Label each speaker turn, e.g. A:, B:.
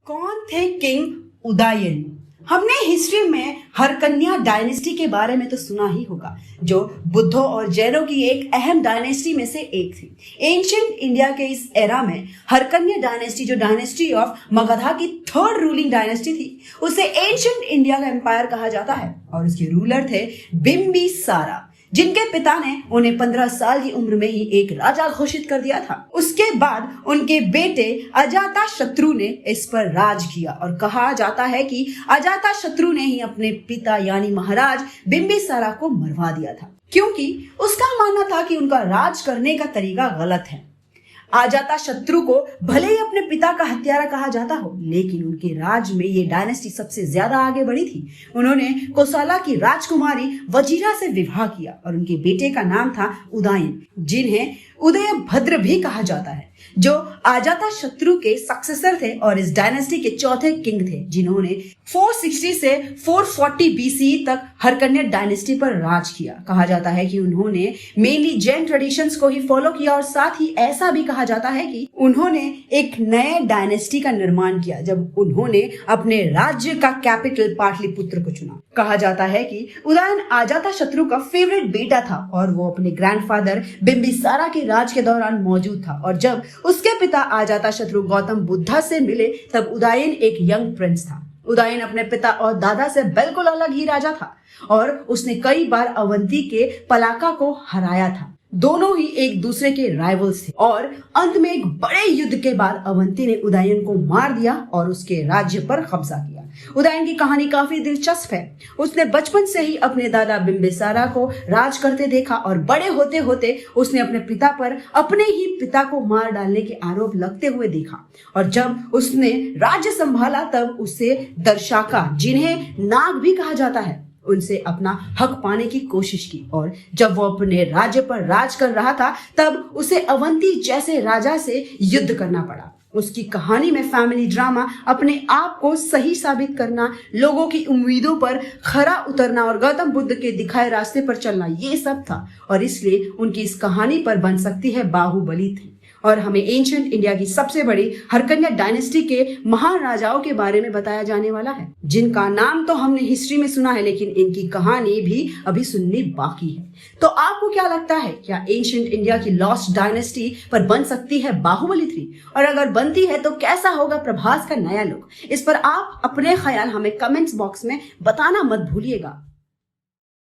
A: कौन थे किंग उदयन? हमने हिस्ट्री में हरकन्या डायनेस्टी के बारे में तो सुना ही होगा, जो बुद्धों और जैनों की एक अहम डायनेस्टी में से एक थी। एंशिएंट इंडिया के इस एरा में हरकन्या डायनेस्टी, जो डायनेस्टी ऑफ मगधा की थर्ड रूलिंग डायनेस्टी थी, उसे एंशिएंट इंडिया का एम्पायर कहा जाता है और उसके रूलर थे बिंबिसारा, जिनके पिता ने उन्हें 15 साल की उम्र में ही एक राजा घोषित कर दिया था। उसके बाद उनके बेटे अजातशत्रु ने इस पर राज किया और कहा जाता है कि अजातशत्रु ने ही अपने पिता यानी महाराज बिंबिसारा को मरवा दिया था, क्योंकि उसका मानना था कि उनका राज करने का तरीका गलत है। अजातशत्रु को भले ही अपने पिता का हत्यारा कहा जाता हो, लेकिन उनके राज में ये डायनेस्टी सबसे ज्यादा आगे बढ़ी थी। उन्होंने कोसला की राजकुमारी वजीरा से विवाह किया और उनके बेटे का नाम था उदयन, जिन्हें उदयभद्र भी कहा जाता है, जो अजातशत्रु के सक्सेसर थे और इस डायनेस्टी के चौथे किंग थे, जिन्होंने 460 से 440 बीसी तक हरकन्या डायनेस्टी पर राज किया। कहा जाता है कि उन्होंने मेनली जैन ट्रेडिशंस को ही फॉलो किया और साथ ही ऐसा भी कहा जाता है कि उन्होंने एक नए डायनेस्टी का निर्माण किया जब उन्होंने अपने राज्य का कैपिटल पाटलिपुत्र को चुना। कहा जाता है कि उदयन अजातशत्रु का फेवरेट बेटा था और वो अपने ग्रैंडफादर बिंबिसारा के राज के दौरान मौजूद था, और जब उसके पिता अजातशत्रु गौतम बुद्धा से मिले तब उदयन एक यंग प्रिंस था। उदयन अपने पिता और दादा से बिल्कुल अलग ही राजा था और उसने कई बार अवंती के पलाका को हराया था। दोनों ही एक दूसरे के राइवल्स थे और अंत में एक बड़े युद्ध के बाद अवंती ने उदयन को मार दिया और उसके राज्य पर कब्जा किया। उदयन की कहानी काफी दिलचस्प है। उसने बचपन से ही अपने दादा बिंबिसारा को राज करते देखा और बड़े होते होते उसने अपने पिता पर अपने ही पिता को मार डालने के आरोप लगते हुए देखा, और जब उसने राज्य संभाला तब उसे दर्शाका, जिन्हें नाग भी कहा जाता है, उनसे अपना हक पाने की कोशिश की, और जब वो अपने राज्य पर राज कर रहा था तब उसे अवंती जैसे राजा से युद्ध करना पड़ा। उसकी कहानी में फैमिली ड्रामा, अपने आप को सही साबित करना, लोगों की उम्मीदों पर खरा उतरना और गौतम बुद्ध के दिखाए रास्ते पर चलना, ये सब था, और इसलिए उनकी इस कहानी पर बन सकती है बाहुबली थी। और हमें एंशिएंट इंडिया की सबसे बड़ी हरकन्या डायनेस्टी के महान राजाओं के बारे में बताया जाने वाला है, जिनका नाम तो हमने हिस्ट्री में सुना है, लेकिन इनकी कहानी भी अभी सुननी बाकी है। तो आपको क्या लगता है, क्या एंशिएंट इंडिया की लॉस्ट डायनेस्टी पर बन सकती है बाहुबली 3? और अगर बनती है तो कैसा होगा प्रभास का नया लुक? इस पर आप अपने ख्याल हमें कमेंट्स बॉक्स में बताना मत भूलिएगा।